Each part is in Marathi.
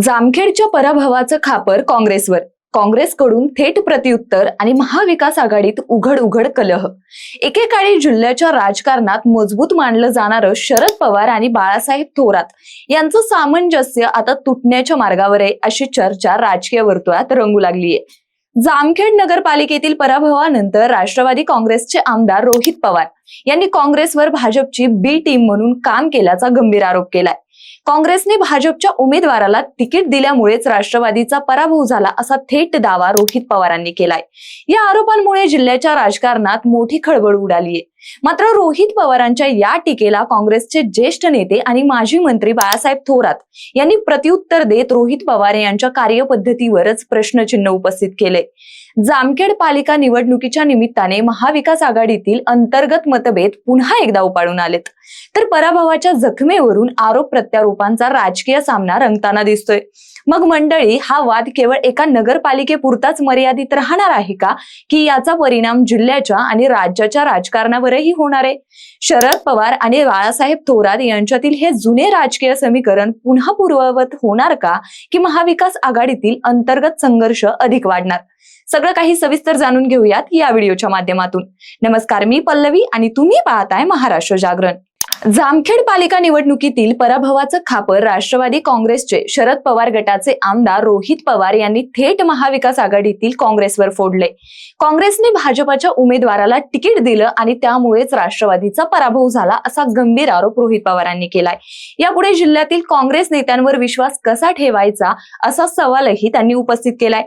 जामखेडच्या पराभवाचं खापर काँग्रेसवर. काँग्रेसकडून थेट प्रत्युत्तर आणि महाविकास आघाडीत उघड कलह. एकेकाळी जिल्ह्याच्या राजकारणात मजबूत मानलं जाणारं शरद पवार आणि बाळासाहेब थोरात यांचं सामंजस्य आता तुटण्याच्या मार्गावर आहे, अशी चर्चा राजकीय वर्तुळात रंगू लागलीय. जामखेड नगरपालिकेतील पराभवानंतर राष्ट्रवादी काँग्रेसचे आमदार रोहित पवार यांनी काँग्रेसवर भाजपची बी टीम म्हणून काम केल्याचा गंभीर आरोप केलाय. काँग्रेसने भाजपच्या उमेदवाराला तिकीट दिल्यामुळेच राष्ट्रवादीचा पराभव झाला, असा थेट दावा रोहित पवारांनी केलाय. या आरोपांमुळे जिल्ह्याच्या राजकारणात मोठी खळबळ उडालीये. मात्र रोहित पवारांच्या या टीकेला काँग्रेसचे ज्येष्ठ नेते आणि माजी मंत्री बाळासाहेब थोरात यांनी प्रत्युत्तर देत रोहित पवार यांच्या कार्यपद्धतीवरच प्रश्नचिन्ह उपस्थित केले. जामखेड पालिका निवडणुकीच्या निमित्ताने महाविकास आघाडीतील अंतर्गत मतभेद पुन्हा एकदा उफाळून आलेत. तर पराभवाच्या जखमेवरून आरोप प्रत्यारोपांचा राजकीय सामना रंगताना दिसतोय. मग मंडळी, हा वाद केवळ एका नगरपालिकेपुरताच मर्यादित राहणार आहे का, की याचा परिणाम जिल्ह्याच्या आणि राज्याच्या राजकारणावरही होणार आहे? शरद पवार आणि बाळासाहेब थोरात यांच्यातील हे जुने राजकीय समीकरण पुन्हा पूर्ववत होणार का, की महाविकास आघाडीतील अंतर्गत संघर्ष अधिक वाढणार? सगळं काही सविस्तर जाणून घेऊयात या व्हिडिओच्या माध्यमातून. नमस्कार, मी पल्लवी आणि तुम्ही पाहताय महाराष्ट्र जागरण. जामखेड पालिका निवडणुकीतील पराभवाचं खापर राष्ट्रवादी काँग्रेसचे शरद पवार गटाचे आमदार रोहित पवार यांनी थेट महाविकास आघाडीतील काँग्रेसवर फोडले. काँग्रेसने भाजपच्या उमेदवाराला तिकीट दिलं आणि त्यामुळेच राष्ट्रवादीचा पराभव झाला, असा गंभीर आरोप रोहित पवारांनी केलाय. यापुढे जिल्ह्यातील काँग्रेस नेत्यांवर विश्वास कसा ठेवायचा, असा सवालही त्यांनी उपस्थित केलाय.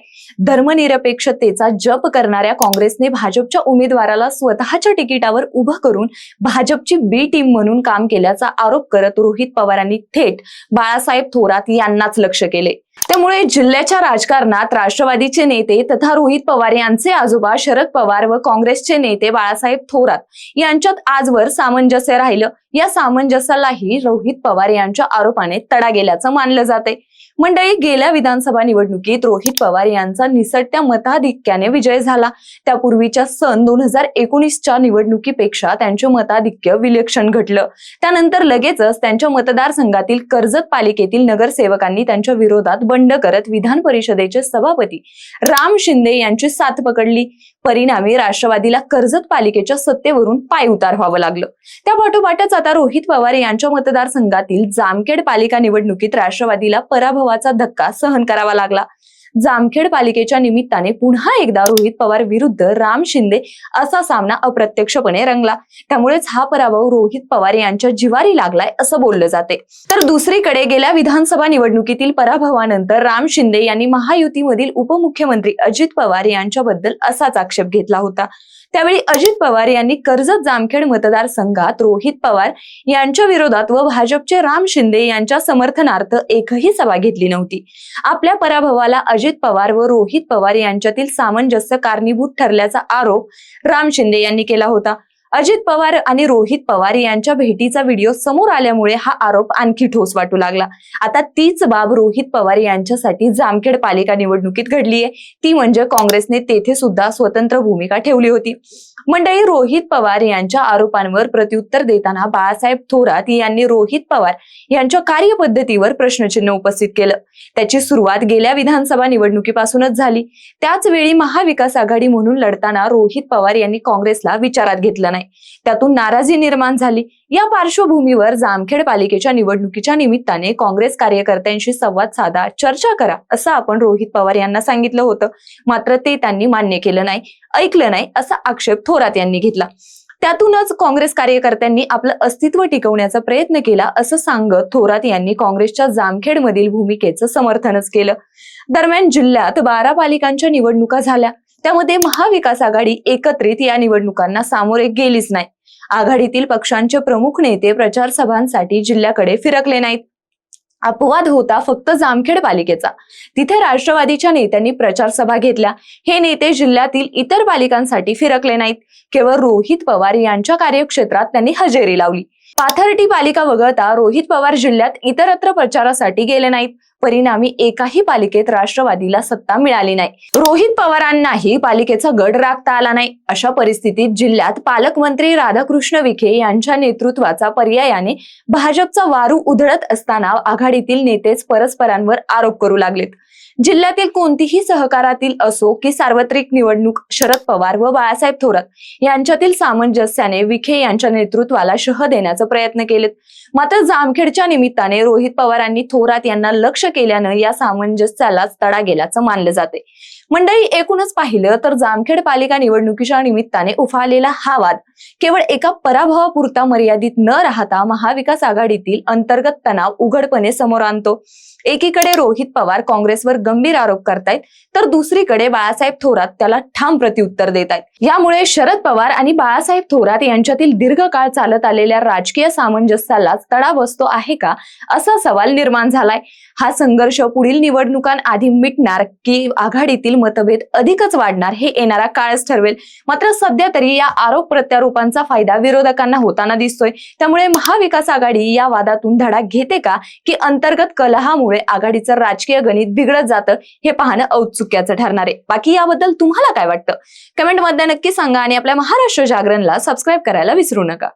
धर्मनिरपेक्षतेचा जप करणाऱ्या काँग्रेसने भाजपच्या उमेदवाराला स्वतःच्या तिकिटावर उभं करून भाजपची बी टीम म्हणून काम केल्याचा आरोप करत रोहित पवारांनी थेट बाळासाहेब थोरात यांनाच लक्ष केले. त्यामुळे जिल्ह्याच्या राजकारणात राष्ट्रवादीचे नेते तथा रोहित पवार यांचे आजोबा शरद पवार व काँग्रेसचे नेते बाळासाहेब थोरात यांच्यात आजवर सामंजस्य राहिलं. या सामंजस्यालाही रोहित पवार यांच्या आरोपाने तडा गेल्याचं मानलं जाते. मंडळी, गेल्या विधानसभा निवडणुकीत रोहित पवार यांचा निसटत्या मताधिक्याने विजय झाला. त्यापूर्वीच्या सन 2019च्या निवडणुकीपेक्षा त्यांचे मताधिक्य विलक्षण घटलं. त्यानंतर लगेचच त्यांच्या मतदारसंघातील कर्जत पालिकेतील नगरसेवकांनी त्यांच्या विरोधात बंड करत विधान परिषदेचे सभापती राम शिंदे यांची साथ पकडली. परिणामी राष्ट्रवादीला कर्जत पालिकेच्या सत्तेवरून पायउतार व्हावं लागलं. त्यापाठोपाठच आता रोहित पवार यांच्या मतदारसंघातील जामखेड पालिका निवडणुकीत राष्ट्रवादीला पराभवाचा धक्का सहन करावा लागला. जामखेड पालिकेच्या निमित्ताने पुन्हा एकदा रोहित पवार विरुद्ध राम शिंदे असा सामना अप्रत्यक्षपणे रंगला. त्यामुळेच हा पराभव रोहित पवार यांच्या जिवारी लागलाय, असं बोललं जाते. तर दुसरीकडे गेल्या विधानसभा निवडणुकीतील पराभवानंतर राम शिंदे यांनी महायुतीमधील उपमुख्यमंत्री अजित पवार यांच्याबद्दल असाच आक्षेप घेतला होता. त्यावेळी अजित पवार यांनी कर्जत जामखेड मतदारसंघात रोहित पवार यांच्या विरोधात व भाजपचे राम शिंदे यांच्या समर्थनार्थ एकही सभा घेतली नव्हती. आपल्या पराभवाला अजित पवार व रोहित पवार यांच्यातील सामंजस्य कारणीभूत ठरल्याचा आरोप राम शिंदे यांनी केला होता. अजित पवार आणि रोहित पवार यांच्या भेटीचा व्हिडिओ समोर आल्यामुळे हा आरोप आणखी ठोस वाटू लागला. आता तीच बाब रोहित पवार यांच्यासाठी जामखेड पालिका निवडणुकीत घडलीय. ती म्हणजे काँग्रेसने तेथे सुद्धा स्वतंत्र भूमिका ठेवली होती. मंडळी, रोहित पवार यांच्या आरोपांवर प्रत्युत्तर देताना बाळासाहेब थोरात यांनी रोहित पवार यांच्या कार्यपद्धतीवर प्रश्नचिन्ह उपस्थित केलं. त्याची सुरुवात गेल्या विधानसभा निवडणुकीपासूनच झाली. त्याच वेळी महाविकास आघाडी म्हणून लढताना रोहित पवार यांनी काँग्रेसला विचारात घेतलं नाही. त्यातून नाराजी निर्माण झाली. या पार्श्वभूमीवर जामखेड पालिकेच्या निवडणुकीच्या निमित्ताने काँग्रेस कार्यकर्त्यांशी संवाद साधा, चर्चा करा, असं आपण रोहित पवार यांना सांगितलं होतं. मात्र ते त्यांनी मान्य केलं नाही, ऐकलं नाही, असा आक्षेप थोरात यांनी घेतला. त्यातूनच काँग्रेस कार्यकर्त्यांनी आपलं अस्तित्व टिकवण्याचा प्रयत्न केला, असं सांगत थोरात यांनी काँग्रेसच्या जामखेडमधील भूमिकेचं समर्थनच केलं. दरम्यान जिल्ह्यात 12 पालिकांच्या निवडणुका झाल्या. त्यामध्ये महाविकास आघाडी एकत्रित या निवडणुकांना सामोरे गेलीच नाही. आघाडीतील पक्षांचे प्रमुख नेते प्रचार सभांसाठी जिल्ह्याकडे फिरकले नाहीत. अपवाद होता फक्त जामखेड पालिकेचा. तिथे राष्ट्रवादीच्या नेत्यांनी प्रचार सभा घेतल्या. हे नेते जिल्ह्यातील इतर पालिकांसाठी फिरकले नाहीत. केवळ रोहित पवार यांच्या कार्यक्षेत्रात त्यांनी हजेरी लावली. पाथर्डी पालिका वगळता रोहित पवार जिल्ह्यात इतरत्र प्रचारासाठी गेले नाहीत. परिणामी एकाही पालिकेत राष्ट्रवादीला सत्ता मिळाली नाही. रोहित पवारांनाही पालिकेचा गड राखता आला नाही. अशा परिस्थितीत जिल्ह्यात पालकमंत्री राधाकृष्ण विखे यांच्या नेतृत्वाचा पर्यायाने भाजपचा वारू उधळत असताना आघाडीतील नेतेच परस्परांवर आरोप करू लागलेत. जिल्ह्यातील कोणतीही सहकारातील असो की सार्वत्रिक निवडणूक शरद पवार व बाळासाहेब थोरात यांच्यातील सामंजस्याने विखे यांच्या नेतृत्वाला शह देण्याचा प्रयत्न केलेत. मात्र जामखेडच्या निमित्ताने रोहित पवारांनी थोरात यांना लक्ष केल्यानं या सामंजस्यालाच तडा गेल्याचं मानलं जाते. मंडळी, एकूणच पाहिलं तर जामखेड पालिका निवडणुकीच्या निमित्ताने उफाळलेला हा वाद केवळ एका पराभवापुरता मर्यादित न राहता महाविकास आघाडीतील अंतर्गत तणाव उघडपणे समोर आणतो. एकीकडे रोहित पवार काँग्रेसवर गंभीर आरोप करतायत, तर दुसरीकडे बाळासाहेब थोरात त्याला ठाम प्रत्युत्तर देत आहेत. यामुळे शरद पवार आणि बाळासाहेब थोरात यांच्यातील दीर्घकाळ चालत आलेल्या राजकीय सामंजस्यालाच तडा बसतो आहे का, असा सवाल निर्माण झालाय. हा संघर्ष पुढील निवडणुकांआधी मिटणार की आघाडीतील मतभेद अधिकच वाढणार हे येणारा काळच ठरवेल. मात्र सध्या तरी या आरोप प्रत्यारोपांचा फायदा विरोधकांना होताना दिसतोय. त्यामुळे महाविकास आघाडी या वादातून धडा घेते का की अंतर्गत कलहामुळे आघाडीचं राजकीय गणित बिघडत जातं, हे पाहणं औत्सुक्याचं ठरणार आहे. बाकी याबद्दल तुम्हाला काय वाटतं? कमेंट मध्ये नक्की सांगा आणि आपल्या महाराष्ट्र जागरणला सबस्क्राईब करायला विसरू नका.